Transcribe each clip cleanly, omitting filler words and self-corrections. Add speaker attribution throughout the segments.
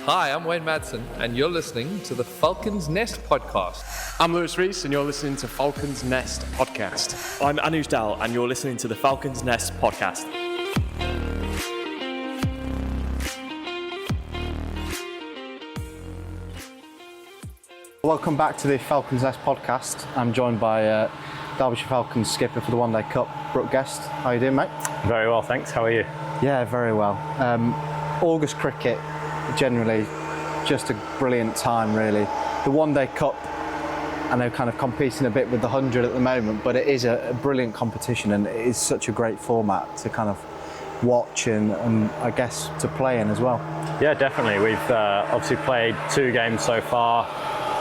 Speaker 1: Hi, I'm Wayne Madsen, and you're listening to the Falcons Nest podcast.
Speaker 2: I'm Lewis Rees, and you're listening to Falcons Nest podcast.
Speaker 3: I'm Anuj Dal, and you're listening to the Falcons Nest podcast.
Speaker 4: Welcome back to the Falcons Nest podcast. I'm joined by Derbyshire Falcons skipper for the One-Day Cup, Brooke Guest. How you doing, mate?
Speaker 5: Very well, thanks. How are you?
Speaker 4: Yeah, very well. August cricket, generally, just a brilliant time, really. The One-Day Cup, I know, kind of competing a bit with the 100 at the moment, but it is a brilliant competition, and it is such a great format to kind of watch and I guess to play in as well.
Speaker 5: Yeah, definitely. We've obviously played 2 games so far.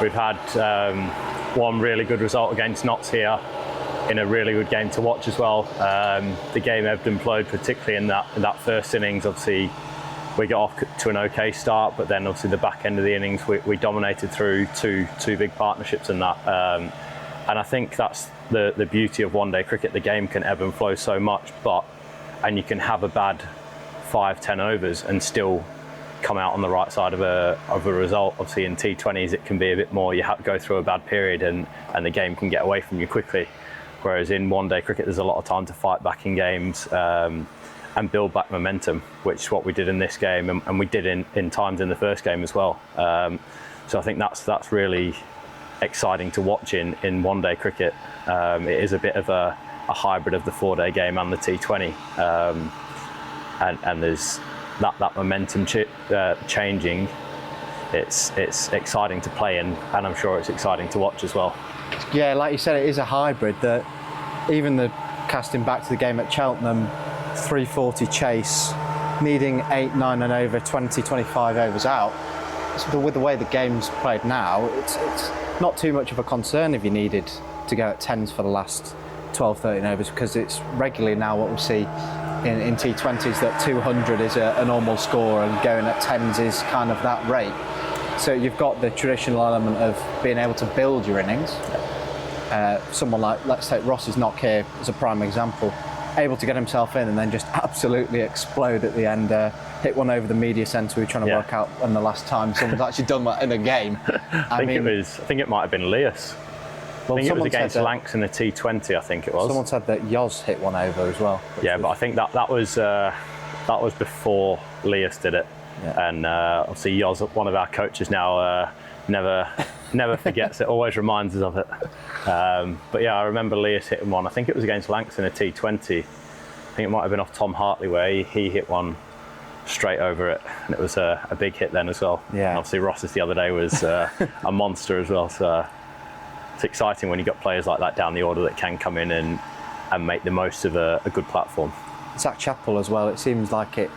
Speaker 5: We've had one really good result against Notts here, in a really good game to watch as well. The game ebbed and flowed, particularly in that first innings. Obviously, we got off to an okay start, but then obviously the back end of the innings we dominated through two big partnerships and that. And I think that's the beauty of one-day cricket. The game can ebb and flow so much, and you can have a bad 5-10 overs and still come out on the right side of a result. Obviously in T20s it can be a bit more, you have to go through a bad period and the game can get away from you quickly. Whereas in one-day cricket there's a lot of time to fight back in games and build back momentum, which is what we did in this game, and we did in times in the first game as well. So I think that's really exciting to watch in one-day cricket. It is a bit of a hybrid of the 4-day game and the T20, and there's that momentum changing. It's exciting to play in, and I'm sure it's exciting to watch as well.
Speaker 4: Yeah, like you said, it is a hybrid. That even the casting back to the game at Cheltenham, 340 chase, needing 8, 9 and over, 20, 25 overs out. So with the way the game's played now, it's not too much of a concern if you needed to go at 10s for the last 12, 13 overs, because it's regularly now what we see in T20s that 200 is a normal score and going at 10s is kind of that rate. So you've got the traditional element of being able to build your innings. Someone like, let's take Ross's knock here as a prime example, able to get himself in and then just absolutely explode at the end, hit one over the media centre. We were trying to work out when the last time someone's actually done that in a game.
Speaker 5: I think it might have been Leas.
Speaker 4: Well,
Speaker 5: I think it was against Lancs in the T20, I think it was.
Speaker 4: Someone said that Yoz hit one over as well.
Speaker 5: Yeah, but I think that was before Leas did it. Yeah. And obviously Yoz, one of our coaches now, never forgets it, always reminds us of it. But yeah, I remember Leas hitting one. I think it was against Lancs in a T20. I think it might have been off Tom Hartley where he hit one straight over it, and it was a big hit then as well. Yeah. And obviously Ross's the other day was a monster as well. So it's exciting when you've got players like that down the order that can come in and make the most of a good platform.
Speaker 4: Zach Chappell as well, it seems like it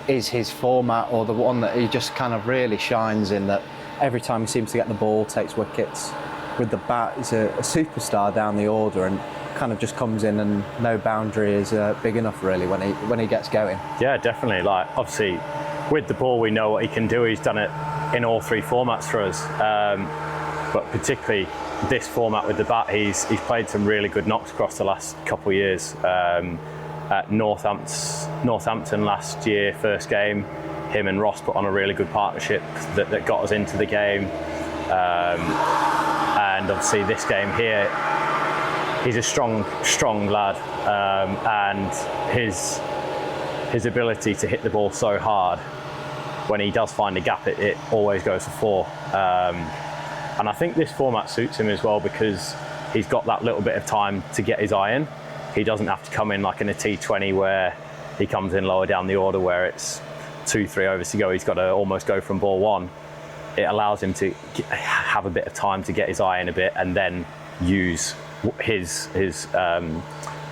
Speaker 4: is his format, or the one that he just kind of really shines in, that every time he seems to get the ball, takes wickets. With the bat, he's a superstar down the order and kind of just comes in, and no boundary is big enough really when he gets going. Yeah,
Speaker 5: definitely. Like, obviously with the ball we know what he can do. He's done it in all 3 formats for us, but particularly this format with the bat, he's played some really good knocks across the last couple of years. At Northampton last year, first game, him and Ross put on a really good partnership that got us into the game. And obviously this game here, he's a strong lad, and his ability to hit the ball so hard, when he does find a gap, it always goes for 4. And I think this format suits him as well, because he's got that little bit of time to get his eye in. He doesn't have to come in like in a T20 where he comes in lower down the order where it's 2-3 overs to go. He's got to almost go from ball 1. It allows him to have a bit of time to get his eye in a bit and then use his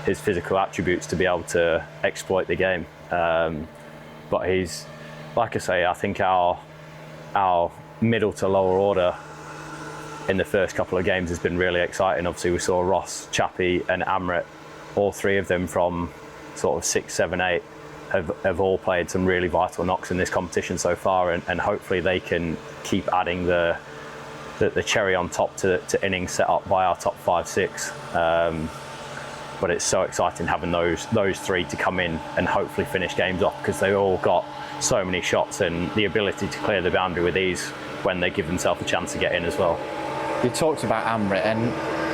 Speaker 5: physical attributes to be able to exploit the game. But he's, like I say, I think our middle to lower order in the first couple of games has been really exciting. Obviously we saw Ross, Chappie and Amrit, all 3 of them from sort of 6, 7, 8 have all played some really vital knocks in this competition so far, and hopefully they can keep adding the cherry on top to innings set up by our top 5, 6. But but it's so exciting having those three to come in and hopefully finish games off, because they've all got so many shots and the ability to clear the boundary with ease when they give themselves a chance to get in as well.
Speaker 4: You talked about Amrit, and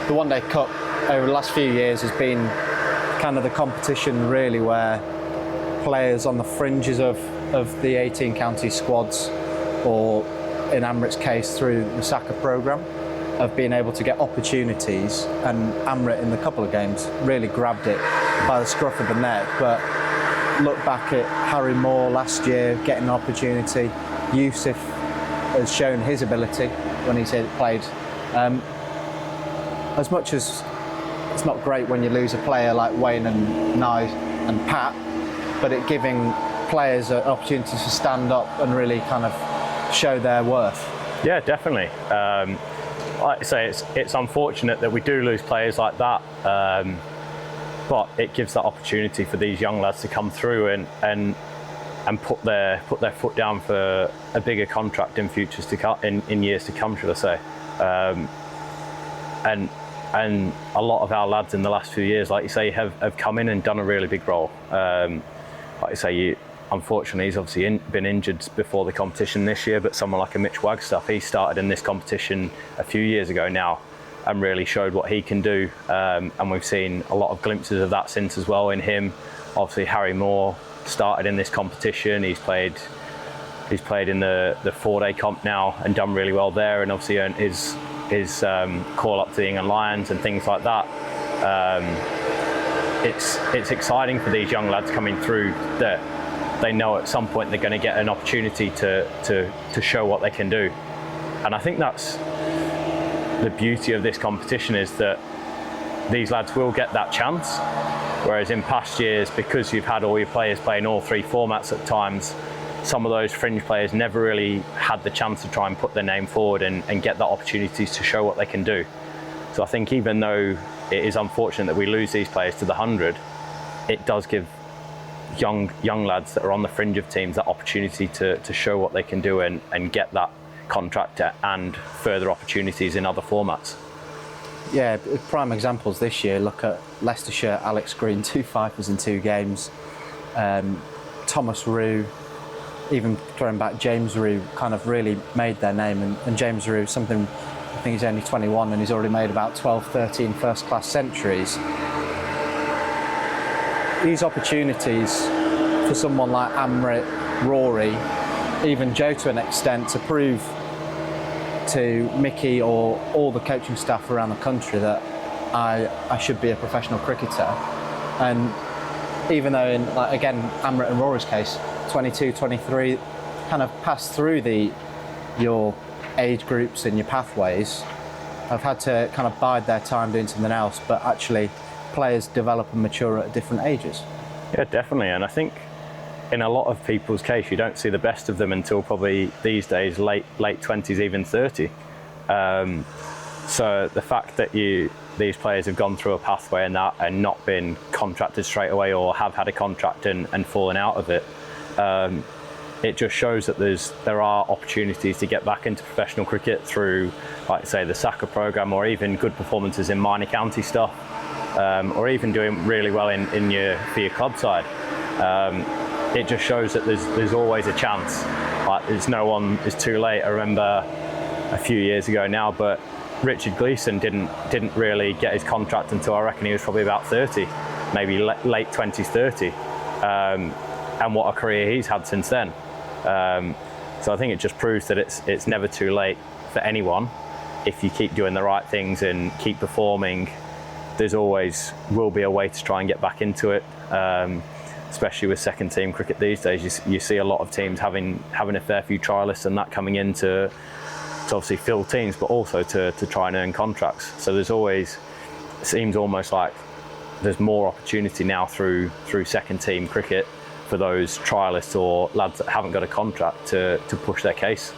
Speaker 4: the One-Day Cup over the last few years has been kind of the competition really where players on the fringes of the 18 county squads, or in Amrit's case through the Saka programme, have been able to get opportunities, and Amrit in the couple of games really grabbed it by the scruff of the neck. But look back at Harry Moore last year getting an opportunity. Yusuf has shown his ability when he's played. As much as it's not great when you lose a player like Wayne and Nye and Pat, but it giving players an opportunity to stand up and really kind of show their worth.
Speaker 5: Yeah, definitely. Like I say, it's unfortunate that we do lose players like that, but it gives that opportunity for these young lads to come through and put their foot down for a bigger contract in futures to come, in years to come, should I say. And a lot of our lads in the last few years, like you say, have come in and done a really big role. Like you say, unfortunately, he's obviously been injured before the competition this year, but someone like a Mitch Wagstaff, he started in this competition a few years ago now and really showed what he can do. And we've seen a lot of glimpses of that since as well in him. Obviously, Harry Moore started in this competition. He's played in the 4-day comp now and done really well there, and obviously earned his call up to the England Lions and things like that. It's exciting for these young lads coming through that they know at some point they're going to get an opportunity to show what they can do. And I think that's the beauty of this competition, is that these lads will get that chance, whereas in past years, because you've had all your players playing all three formats at times, some of those fringe players never really had the chance to try and put their name forward and get that opportunity to show what they can do. So I think even though it is unfortunate that we lose these players to the 100, it does give young lads that are on the fringe of teams that opportunity to show what they can do and get that contract and further opportunities in other formats.
Speaker 4: Yeah, prime examples this year, look at Leicestershire, Alex Green, 2 fifers in 2 games. Thomas Rue, even throwing back James Rue, kind of really made their name. And James Rue, something, I think he's only 21 and he's already made about 12, 13 first-class centuries. These opportunities for someone like Amrit, Rory, even Joe to an extent, to prove to Mickey or all the coaching staff around the country that I should be a professional cricketer. And even though in, like, again, Amrit and Rory's case, 22, 23, kind of passed through your age groups and your pathways, have had to kind of bide their time doing something else, but actually players develop and mature at different ages.
Speaker 5: Yeah, definitely. And I think in a lot of people's case, you don't see the best of them until probably these days, late 20s, even 30. So the fact that these players have gone through a pathway and that and not been contracted straight away, or have had a contract and fallen out of it, it just shows that there are opportunities to get back into professional cricket through, like say, the Saka programme, or even good performances in minor county stuff, or even doing really well for your club side. It just shows that there's always a chance. Like, there's no one is too late. I remember a few years ago now, but Richard Gleeson didn't really get his contract until, I reckon, he was probably about 30, maybe late 20s, 30. And what a career he's had since then. So I think it just proves that it's never too late for anyone. If you keep doing the right things and keep performing, there's always will be a way to try and get back into it. Especially with second team cricket these days, you see a lot of teams having a fair few trialists and that coming in to obviously fill teams, but also to try and earn contracts. So there's always, it seems almost like there's more opportunity now through second team cricket for those trialists or lads that haven't got a contract to push their case.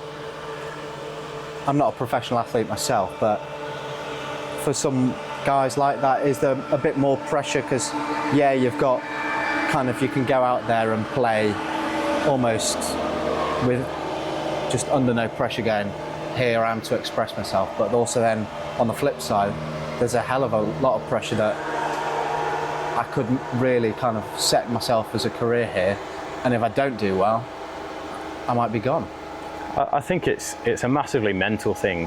Speaker 4: I'm not a professional athlete myself, but for some guys like that, is there a bit more pressure? Because yeah, you've got kind of, you can go out there and play almost with just under no pressure, going, here I am to express myself. But also then on the flip side, there's a hell of a lot of pressure that I couldn't really kind of set myself as a career here, and if I don't do well, I might be gone.
Speaker 5: I think it's a massively mental thing,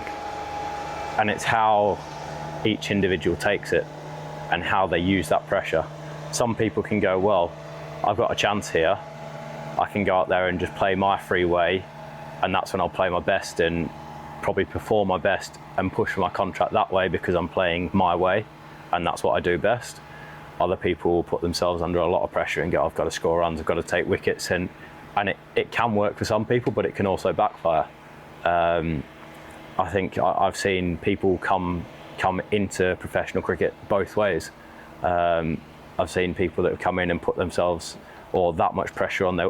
Speaker 5: and it's how each individual takes it and how they use that pressure. Some people can go, well, I've got a chance here, I can go out there and just play my free way, and that's when I'll play my best and probably perform my best and push for my contract that way because I'm playing my way and that's what I do best. Other people will put themselves under a lot of pressure and go, I've got to score runs, I've got to take wickets, and it can work for some people, but it can also backfire. I think I've seen people come into professional cricket both ways. I've seen people that have come in and put themselves that much pressure on their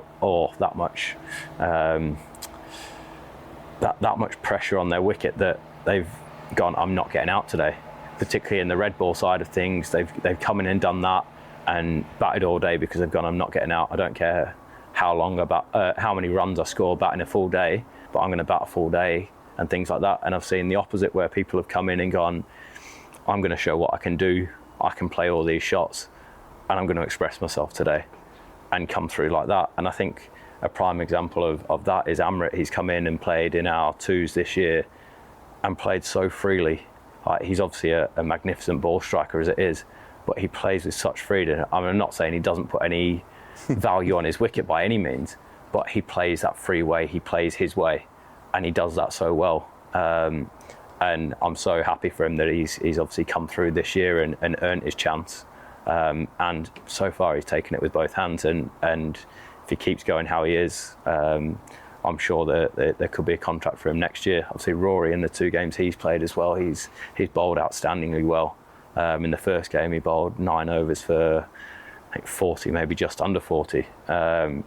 Speaker 5: pressure on their wicket that they've gone, I'm not getting out today. Particularly in the red ball side of things, they've come in and done that and batted all day because they've gone, I'm not getting out. I don't care how many runs I score batting a full day, but I'm going to bat a full day and things like that. And I've seen the opposite where people have come in and gone, I'm going to show what I can do. I can play all these shots and I'm going to express myself today and come through like that. And I think a prime example of that is Amrit. He's come in and played in our twos this year and played so freely. He's obviously a magnificent ball striker as it is, but he plays with such freedom. I'm not saying he doesn't put any value on his wicket by any means, but he plays that free way, he plays his way, and he does that so well. And I'm so happy for him that he's obviously come through this year and earned his chance. And so far he's taken it with both hands, and if he keeps going how he is, I'm sure that there could be a contract for him next year. Obviously Rory, in the 2 games he's played as well, he's bowled outstandingly well. In the first game he bowled 9 overs for I think 40, maybe just under 40, and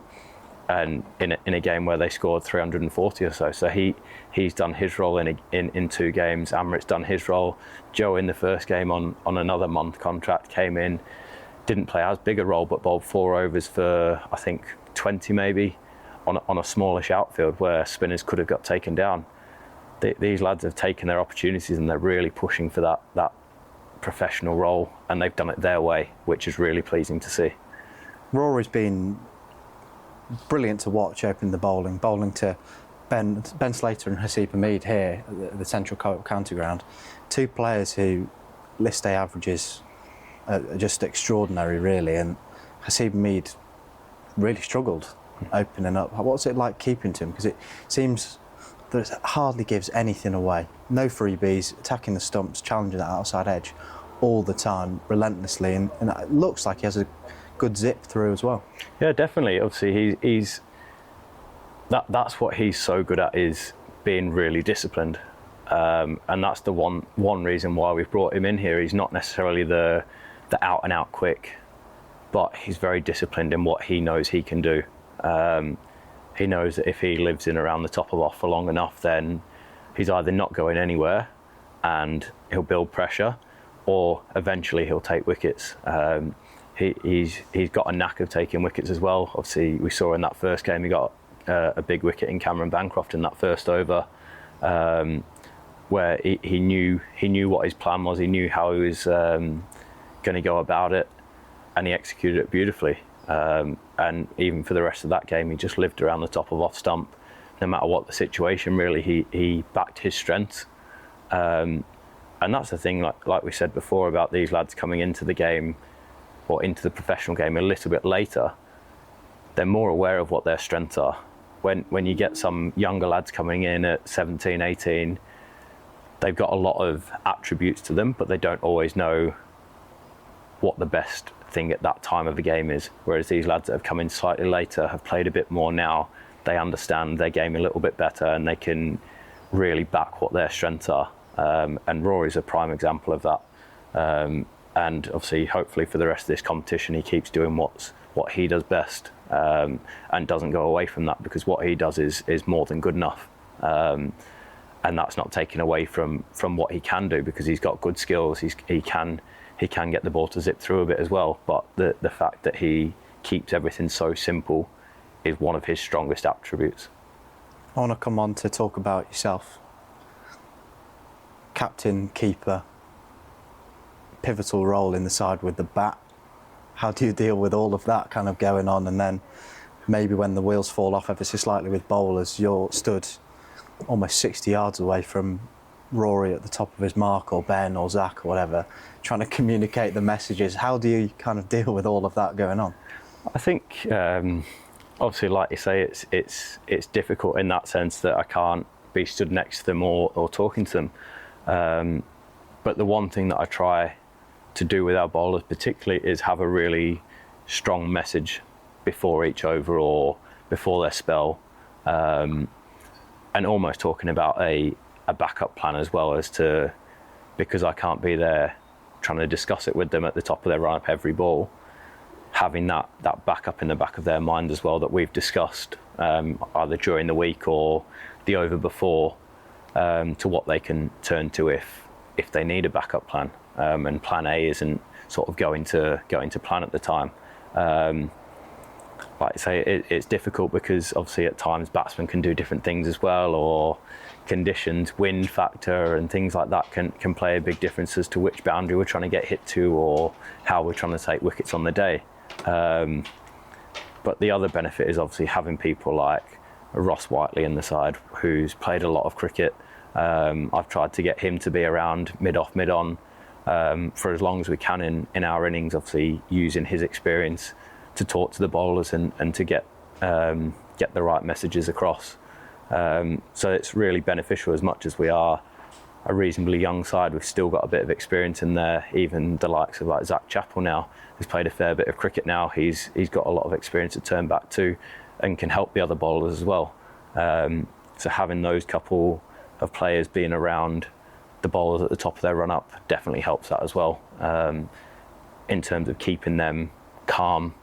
Speaker 5: in a game where they scored 340 or so. So he's done his role in 2 games. Amrit's done his role. Joe in the first game on another month contract came in, didn't play as big a role, but bowled 4 overs for I think 20 maybe on a smallish outfield where spinners could have got taken down. These lads have taken their opportunities and they're really pushing for that professional role, and they've done it their way, which is really pleasing to see.
Speaker 4: Rory's been brilliant to watch opening the bowling to Ben Slater and Haseeb Hameed here at the Central County Ground. 2 players who list day averages are just extraordinary, really, and Haseeb Hameed really struggled opening up. What's it like keeping to him? Because it seems that it hardly gives anything away. No freebies, attacking the stumps, challenging that outside edge all the time, relentlessly, and it looks like he has a good zip through as well.
Speaker 5: Yeah, definitely. Obviously, he's that's what he's so good at, is being really disciplined, and that's the one reason why we've brought him in here. He's not necessarily the out and out quick, but he's very disciplined in what he knows he can do. He knows that if he lives in around the top of off for long enough, then he's either not going anywhere and he'll build pressure, or eventually he'll take wickets. He's got a knack of taking wickets as well. Obviously, we saw in that first game he got a big wicket in Cameron Bancroft in that first over, where he knew what his plan was. He knew how he was going to go about it, and he executed it beautifully. And even for the rest of that game, he just lived around the top of off stump. No matter what the situation, really, he backed his strengths. And that's the thing, like we said before, about these lads coming into the game or into the professional game a little bit later. They're more aware of what their strengths are. When you get some younger lads coming in at 17, 18, they've got a lot of attributes to them, but they don't always know what the best thing at that time of the game is. Whereas these lads that have come in slightly later have played a bit more now. They understand their game a little bit better and they can really back what their strengths are. And Rory's a prime example of that. And obviously, hopefully for the rest of this competition, he keeps doing what he does best, and doesn't go away from that, because what he does is more than good enough. And that's not taken away from what he can do, because he's got good skills. He can get the ball to zip through a bit as well, but the fact that he keeps everything so simple is one of his strongest attributes.
Speaker 4: I want to come on to talk about yourself. Captain, keeper, pivotal role in the side with the bat. how do you deal with all of that kind of going on, and then maybe when the wheels fall off ever so slightly with bowlers, you're stood almost 60 yards away from Rory at the top of his mark, or Ben or Zach or whatever, trying to communicate the messages. How do you kind of deal with all of that going on?
Speaker 5: I think obviously, like you say, it's difficult in that sense that I can't be stood next to them or talking to them. But the one thing that I try to do with our bowlers particularly is have a really strong message before each over or before their spell, and almost talking about a backup plan as well, as to, because I can't be there trying to discuss it with them at the top of their run-up every ball, having that backup in the back of their mind as well that we've discussed either during the week or the over before, to what they can turn to if they need a backup plan, and plan A isn't sort of going to plan at the time. Like I say, it's difficult because obviously at times batsmen can do different things as well, or conditions, wind factor and things like that can play a big difference as to which boundary we're trying to get hit to or how we're trying to take wickets on the day. But the other benefit is obviously having people like Ross Whiteley in the side, who's played a lot of cricket. I've tried to get him to be around mid-off, mid-on for as long as we can in our innings, obviously using his experience to talk to the bowlers and to get the right messages across. So it's really beneficial. As much as we are a reasonably young side, we've still got a bit of experience in there. Even the likes of like Zach Chappell now, who's played a fair bit of cricket now, he's got a lot of experience to turn back to and can help the other bowlers as well. So having those couple of players being around the bowlers at the top of their run-up definitely helps that as well, in terms of keeping them calm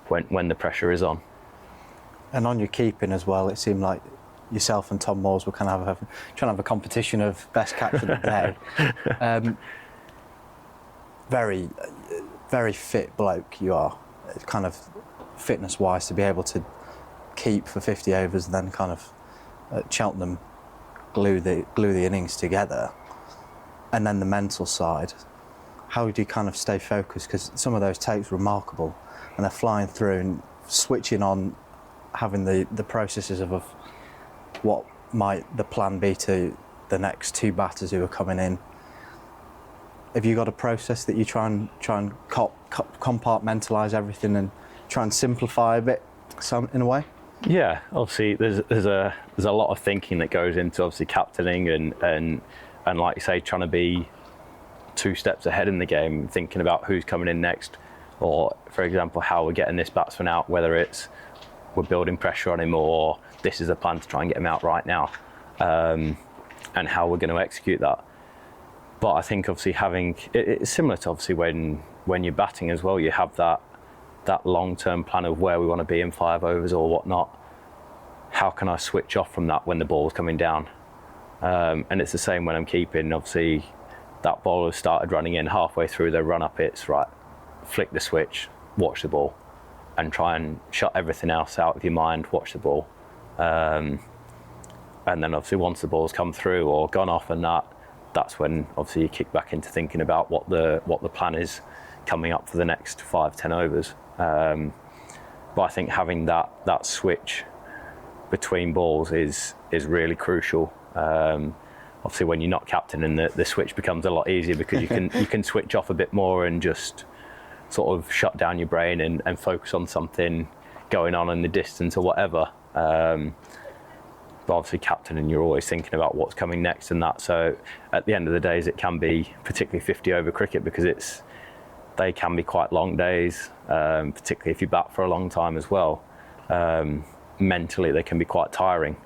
Speaker 5: when the pressure is on.
Speaker 4: And on your keeping as well, it seemed like yourself and Tom Moores were kind of trying to have a competition of best catch of the day. Very, very fit bloke you are, kind of fitness-wise, to be able to keep for 50 overs and then kind of at Cheltenham glue the innings together. And then the mental side, how do you kind of stay focused? Because some of those takes were remarkable and they're flying through and switching on, having the processes of what might the plan be to the next two batters who are coming in. Have you got a process that you try and compartmentalise everything and try and simplify a bit, in a way?
Speaker 5: Yeah, obviously there's a lot of thinking that goes into obviously captaining and like you say, trying to be 2 steps ahead in the game, thinking about who's coming in next, or for example how we're getting this batsman out, whether it's we're building pressure on him or this is a plan to try and get him out right now, and how we're going to execute that. But I think obviously having it's similar to obviously when you're batting as well, you have that long-term plan of where we want to be in 5 overs or whatnot. How can I switch off from that when the ball's coming down? And it's the same when I'm keeping. Obviously that bowler started running in halfway through their run-up, it's right, flick the switch, watch the ball, and try and shut everything else out of your mind, watch the ball. And then obviously once the ball's come through or gone off and that's when obviously you kick back into thinking about what the plan is coming up for the next 5-10 overs. But I think having that switch between balls is really crucial. Obviously when you're not captain, and the switch becomes a lot easier because you can switch off a bit more and just sort of shut down your brain and focus on something going on in the distance or whatever. But obviously captaining, you're always thinking about what's coming next and that. So at the end of the days, it can be particularly 50 over cricket because they can be quite long days, particularly if you bat for a long time as well. Mentally, they can be quite tiring.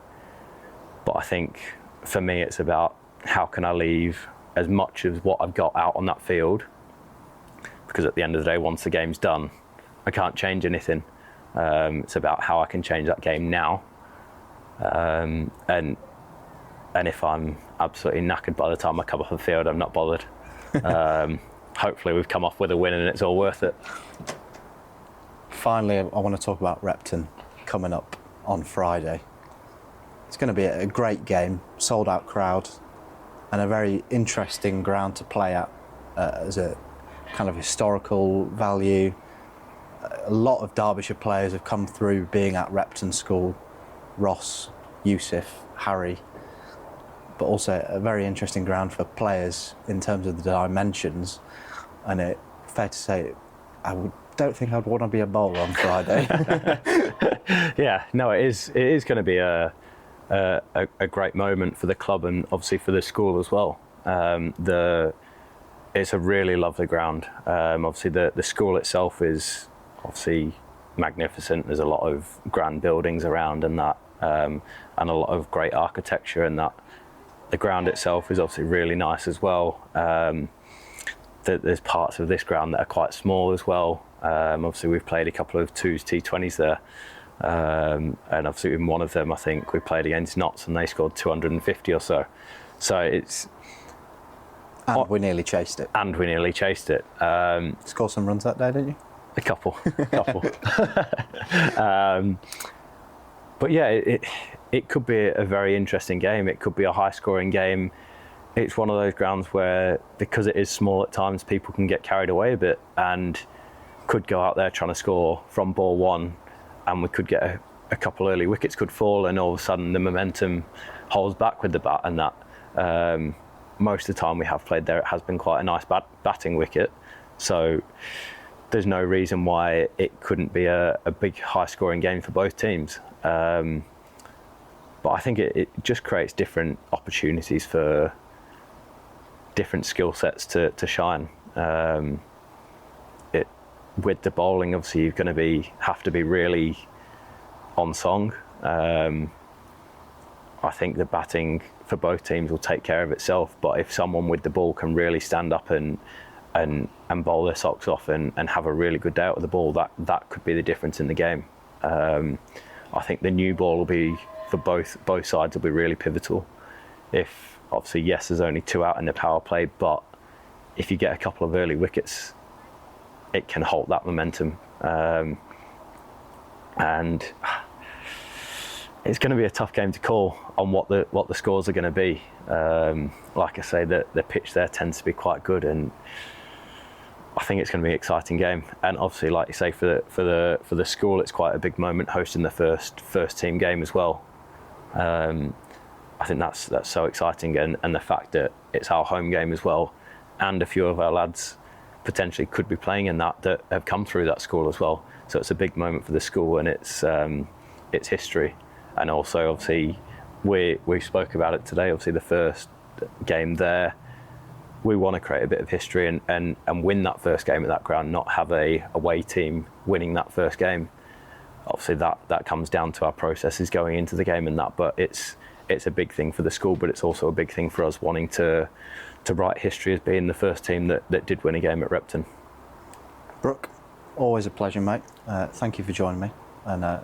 Speaker 5: But I think for me, it's about how can I leave as much of what I've got out on that field, because at the end of the day, once the game's done, I can't change anything. It's about how I can change that game now. And if I'm absolutely knackered by the time I come off the field, I'm not bothered. Hopefully we've come off with a win and it's all worth it.
Speaker 4: Finally, I want to talk about Repton coming up on Friday. It's going to be a great game, sold out crowd, and a very interesting ground to play at as a kind of historical value, a lot of Derbyshire players have come through being at Repton School. Ross, Yusuf, Harry, but also a very interesting ground for players in terms of the dimensions. And fair to say, don't think I'd want to be a bowler on Friday.
Speaker 5: Yeah, no, it is going to be a great moment for the club and obviously for the school as well. It's a really lovely ground. Obviously, the school itself is obviously magnificent. There's a lot of grand buildings around and that, and a lot of great architecture and that. The ground itself is obviously really nice as well. There's parts of this ground that are quite small as well. Obviously, we've played a couple of twos, T20s there. And obviously in one of them, I think we played against Notts and they scored 250 or so. So it's...
Speaker 4: And we nearly chased it.
Speaker 5: Scored
Speaker 4: some runs that day, didn't you?
Speaker 5: A couple. But yeah, it could be a very interesting game. It could be a high-scoring game. It's one of those grounds where, because it is small at times, people can get carried away a bit and could go out there trying to score from ball one, and we could get a couple early wickets could fall, and all of a sudden the momentum holds back with the bat, and that most of the time we have played there, it has been quite a nice batting wicket. So there's no reason why it couldn't be a big high-scoring game for both teams. But I think it just creates different opportunities for different skill sets to shine. With the bowling, obviously you're going to have to be really on song. I think the batting for both teams will take care of itself, but if someone with the ball can really stand up and bowl their socks off and have a really good day out of the ball, that could be the difference in the game. I think the new ball will be, for both sides, will be really pivotal. If obviously, yes, there's only 2 out in the power play, but if you get a couple of early wickets, it can halt that momentum. And it's going to be a tough game to call on what the scores are going to be. Like I say, the pitch there tends to be quite good, and I think it's going to be an exciting game. And obviously, like you say, for the school, it's quite a big moment hosting the first team game as well. I think that's so exciting, and the fact that it's our home game as well, and a few of our lads potentially could be playing in that have come through that school as well. So it's a big moment for the school, and it's history. And also, obviously, we spoke about it today. Obviously, the first game there, we want to create a bit of history and win that first game at that ground, not have a away team winning that first game. Obviously, that comes down to our processes going into the game and that, but it's a big thing for the school, but it's also a big thing for us wanting to write history as being the first team that did win a game at Repton.
Speaker 4: Brooke, always a pleasure, mate. Thank you for joining me, and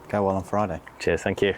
Speaker 4: go well on Friday.
Speaker 5: Cheers, thank you.